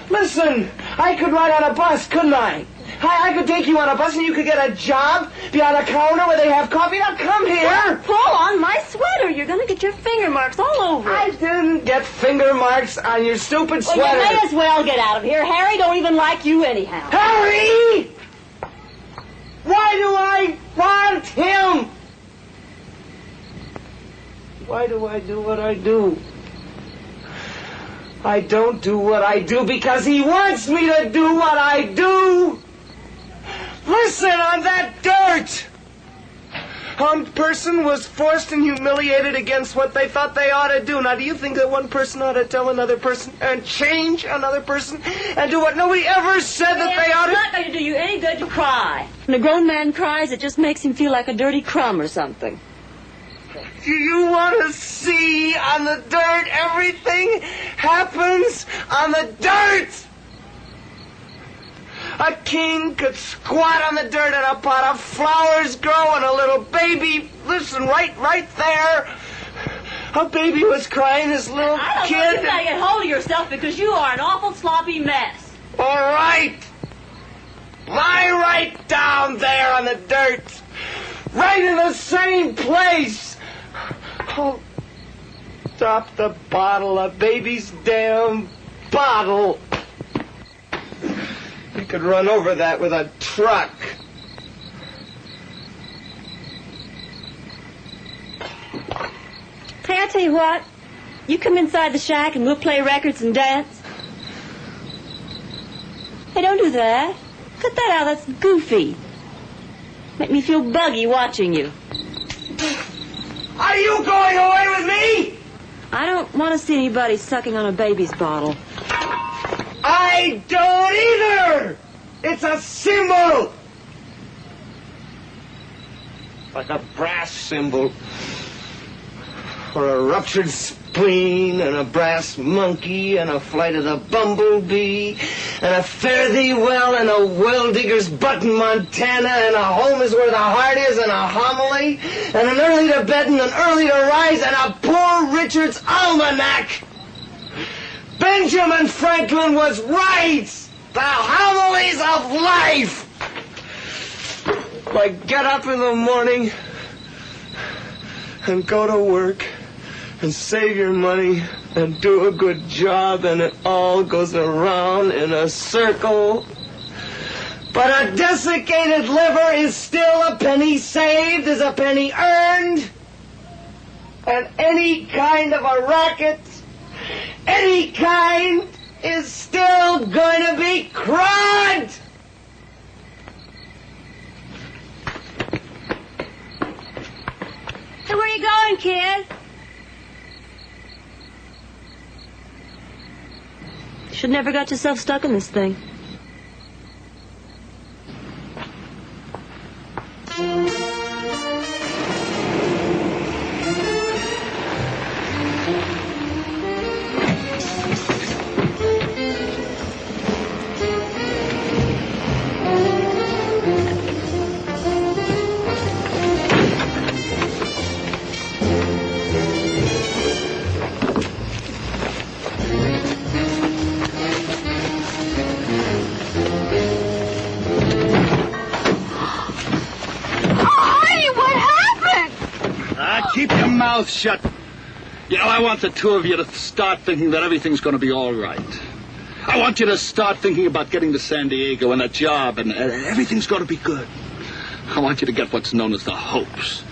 Listen, I could ride on a bus, couldn't I? I could take you on a bus and you could get a job, be on a counter where they have coffee. Now come here. Pull on my sweater. You're going to get your finger marks all over it. I didn't get finger marks on your stupid sweater. Well, you may as well get out of here. Harry don't even like you anyhow. Harry! Why do I want him? Why do I do what I do? I don't do what I do because he wants me to do what I do. Listen, on that dirt. One person was forced and humiliated against what they thought they ought to do. Now, do you think that one person ought to tell another person and change another person and do what nobody ever said that they ought to? It's not going to do you any good to cry. When a grown man cries, it just makes him feel like a dirty crumb or something. Do you want to see on the dirt? Everything happens on the dirt. A king could squat on the dirt and a pot of flowers grow and a little baby, listen, right there. A baby was crying, this little I don't know, you gotta get hold of yourself because you are an awful sloppy mess. All right. Lie right down there on the dirt. Right in the same place. Oh, stop the bottle, a baby's damn bottle. You could run over that with a truck. Hey, I tell you what. You come inside the shack and we'll play records and dance. Hey, don't do that. Cut that out. That's goofy. Make me feel buggy watching you. Are you going away with me? I don't want to see anybody sucking on a baby's bottle. I don't either! It's a symbol! Like a brass symbol. Or a ruptured spleen, and a brass monkey, and a flight of the bumblebee, and a fare thee well, and a well-digger's butt in Montana, and a home is where the heart is, and a homily, and an early to bed and an early to rise, and a Poor Richard's almanac! Benjamin Franklin was right! The homilies of life! Like get up in the morning and go to work and save your money and do a good job and it all goes around in a circle. But a desiccated liver is still a penny saved is a penny earned. And any kind of a racket, any kind, is still going to be crud! Hey, where you going, kid? Should never got yourself stuck in this thing. Keep your mouth shut. You know, I want the two of you to start thinking that everything's going to be all right. I want you to start thinking about getting to San Diego and a job, and everything's going to be good. I want you to get what's known as the hopes.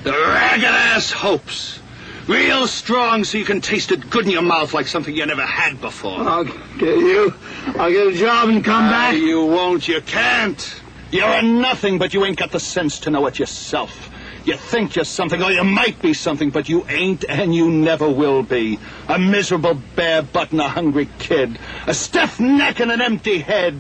The ragged-ass hopes. Real strong so you can taste it good in your mouth like something you never had before. I'll get a job and come back. You won't. You can't. You're a nothing, but you ain't got the sense to know it yourself. You think you're something, or you might be something, but you ain't, and you never will be. A miserable bare butt and a hungry kid. A stiff neck and an empty head.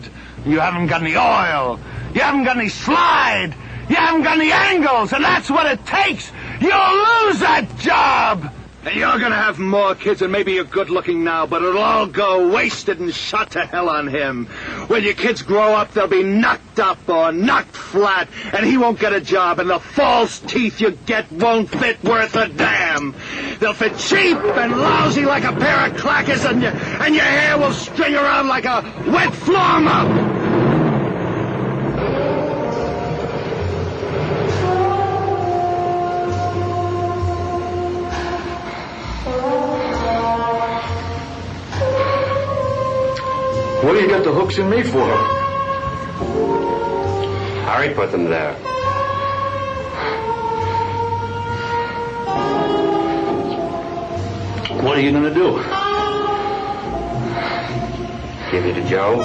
You haven't got any oil. You haven't got any slide. You haven't got any angles, and that's what it takes. You'll lose that job. And you're going to have more kids, and maybe you're good-looking now, but it'll all go wasted and shot to hell on him. When your kids grow up, they'll be knocked up or knocked flat, and he won't get a job, and the false teeth you get won't fit worth a damn. They'll fit cheap and lousy like a pair of clackers, and your hair will string around like a wet floor mop. What do you got the hooks in me for? Harry put them there. What are you going to do? Give you to Joe.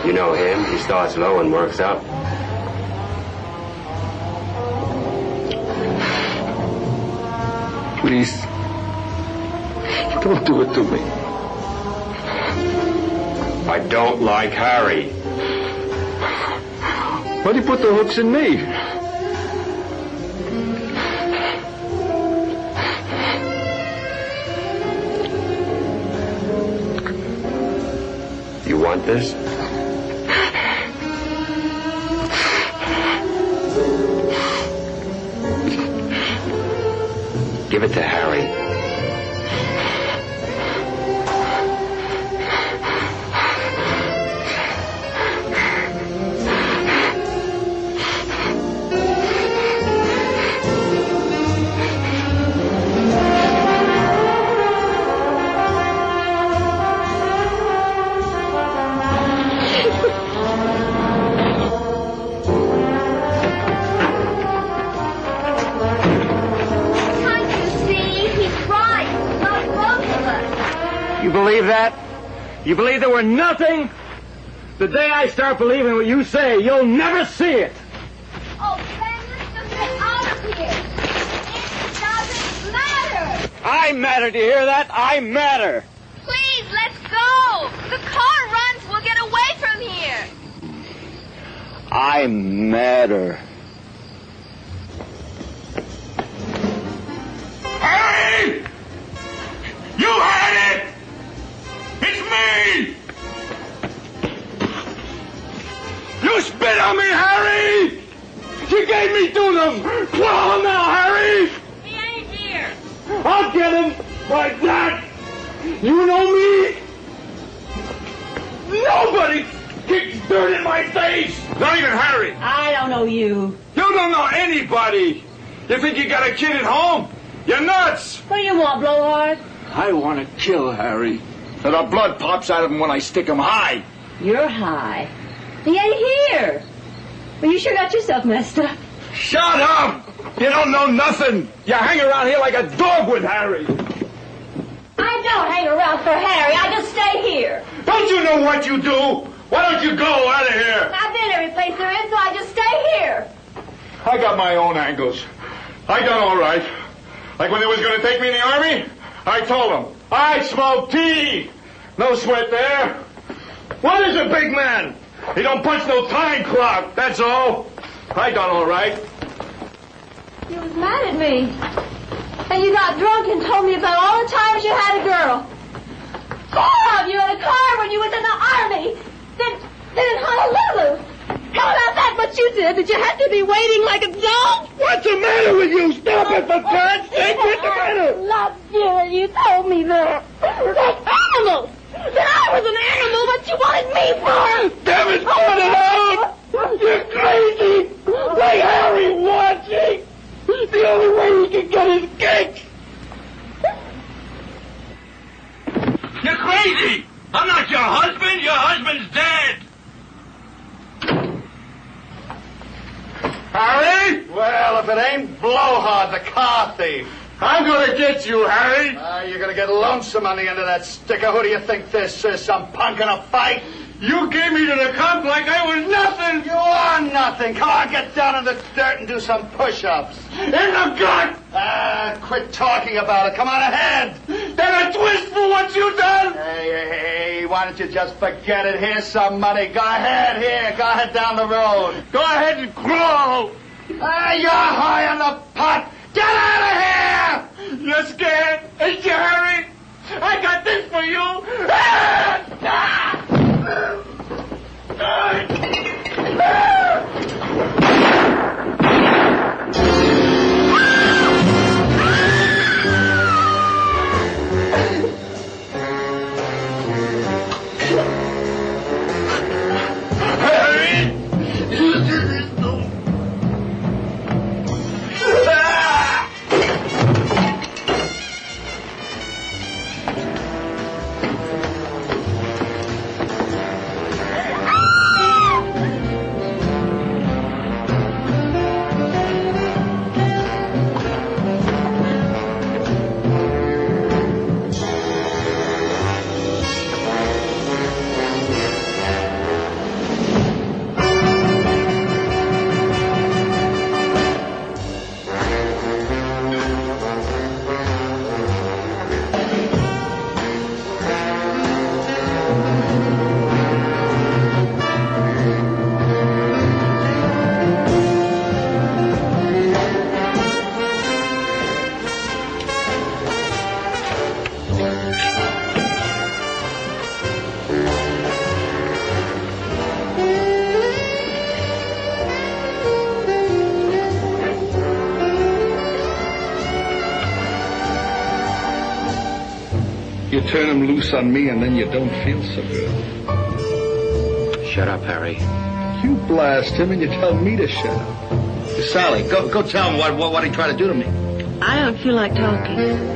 You know him. He starts low and works up. Please. Don't do it to me. I don't like Harry. Why do you put the hooks in me? You want this? Give it to Harry. You believe that? You believe that we're nothing? The day I start believing what you say, you'll never see it. Oh, Ben, let's just get out of here. It doesn't matter. I matter, do you hear that? I matter. Please, let's go. The car runs. We'll get away from here. I matter. Harry! You had it! It's me! You spit on me, Harry! You gave me to them! Claw him now, Harry! He ain't here. I'll get him like that! You know me? Nobody kicks dirt in my face! Not even Harry! I don't know you. You don't know anybody! You think you got a kid at home? You're nuts! What do you want, blowhard? I want to kill Harry. So the blood pops out of him when I stick him high. You're high. He ain't here. Well, you sure got yourself messed up. Shut up! You don't know nothing! You hang around here like a dog with Harry! I don't hang around for Harry. I just stay here. Don't you know what you do? Why don't you go out of here? I've been every place there is, so I just stay here. I got my own angles. I done all right. Like when they was going to take me in the army, I told them, I smoke tea. No sweat there. What is a big man? He don't punch no time clock, that's all. I done all right. You was mad at me. And you got drunk and told me about all the times you had a girl. 4 of you in a car when you was in the army. Then in Honolulu. How about that, what you did? Did you have to be waiting like a dog? What's the matter with you? Stop it, for God's sake! What's the matter? I loved you and you told me that. Like animals. That I was an animal, what you wanted me for. Damn it, cut it out! You're crazy! Like Harry watching! The only way he can get his kick! You're crazy! I'm not your husband! Your husband's dead! Harry? Well, if it ain't Blowhard, the car thief. I'm gonna get you, Harry. You're gonna get lonesome on the end of that sticker. Who do you think this is? Some punk in a fight? You gave me to the cop like I was nothing. You are nothing. Come on, get down in the dirt and do some push-ups. In the gut! Quit talking about it. Come on ahead. Then a twist for what you done. Hey, why don't you just forget it? Here's some money. Go ahead, here. Go ahead down the road. Go ahead and crawl. You're high on the pot. Get out of here! You're scared, ain't you, Harry? I got this for you. You turn him loose on me and then you don't feel so good. Shut up, Harry. You blast him and you tell me to shut up. Sally, go tell him what he tried to do to me. I don't feel like talking.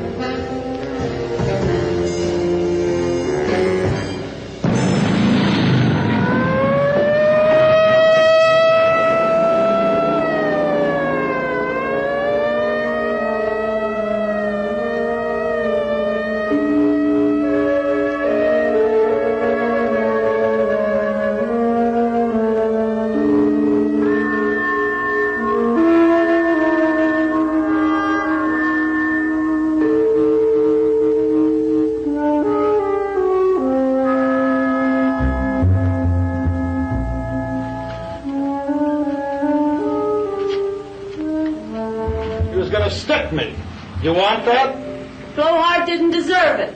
Stick me. You want that? Blowhard didn't deserve it.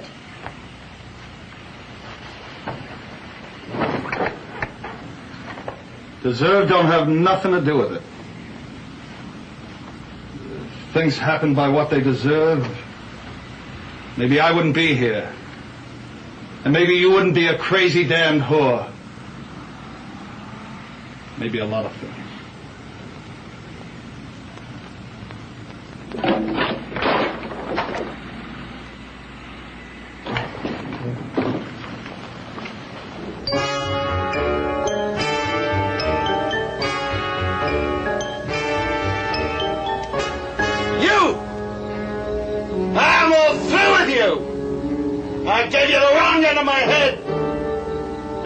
Deserve don't have nothing to do with it. If things happen by what they deserve, maybe I wouldn't be here. And maybe you wouldn't be a crazy damned whore. Maybe a lot of things. I gave you the wrong end of my head.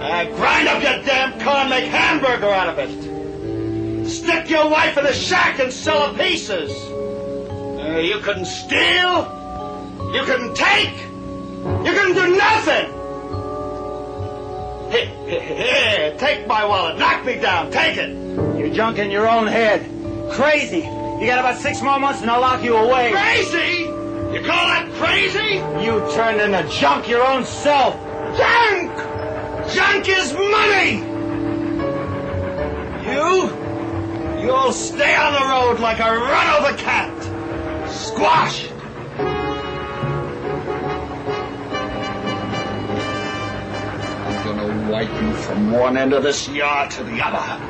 I grind up your damn car and make hamburger out of it. Stick your wife in a shack and sell her pieces. You couldn't steal. You couldn't take. You couldn't do nothing. Here, take my wallet. Knock me down. Take it. You're junk in your own head. Crazy. You got about 6 more months and I'll lock you away. Crazy? You call that crazy? You turned into junk your own self. Junk! Junk is money! You'll stay on the road like a run-over cat. Squash! I'm gonna wipe you from one end of this yard to the other.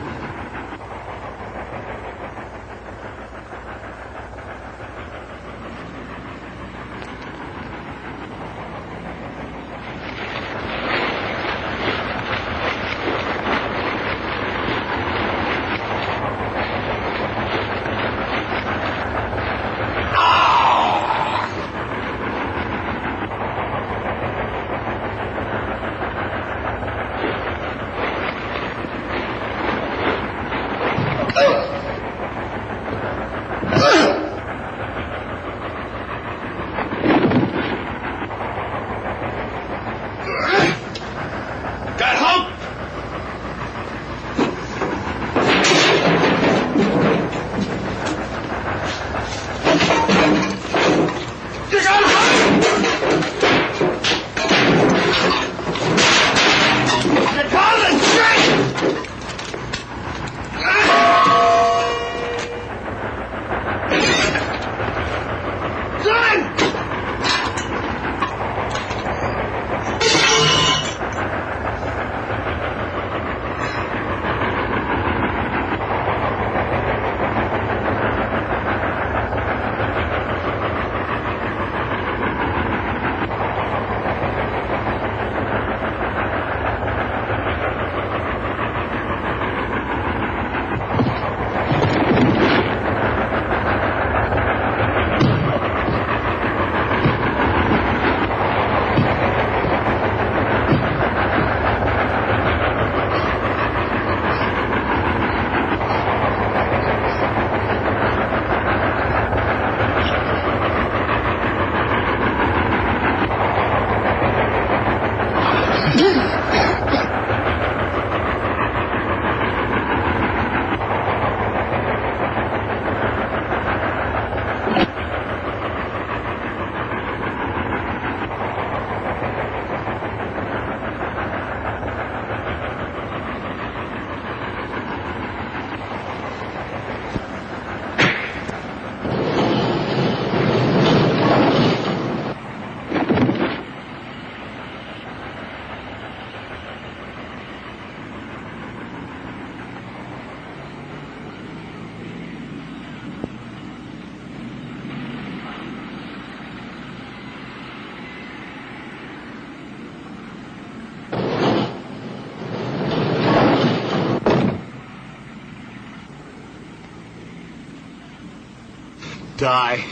Die.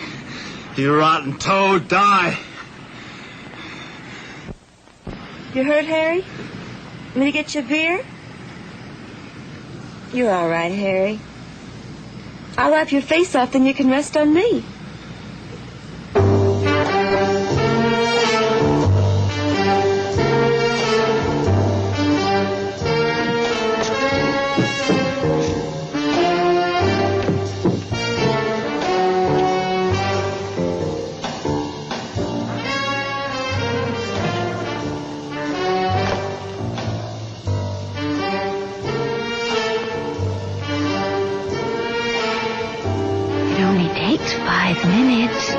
You rotten toad, die. You hurt, Harry? Want me to get you a beer? You're all right, Harry. I'll wipe your face off, then you can rest on me. It only takes 5 minutes.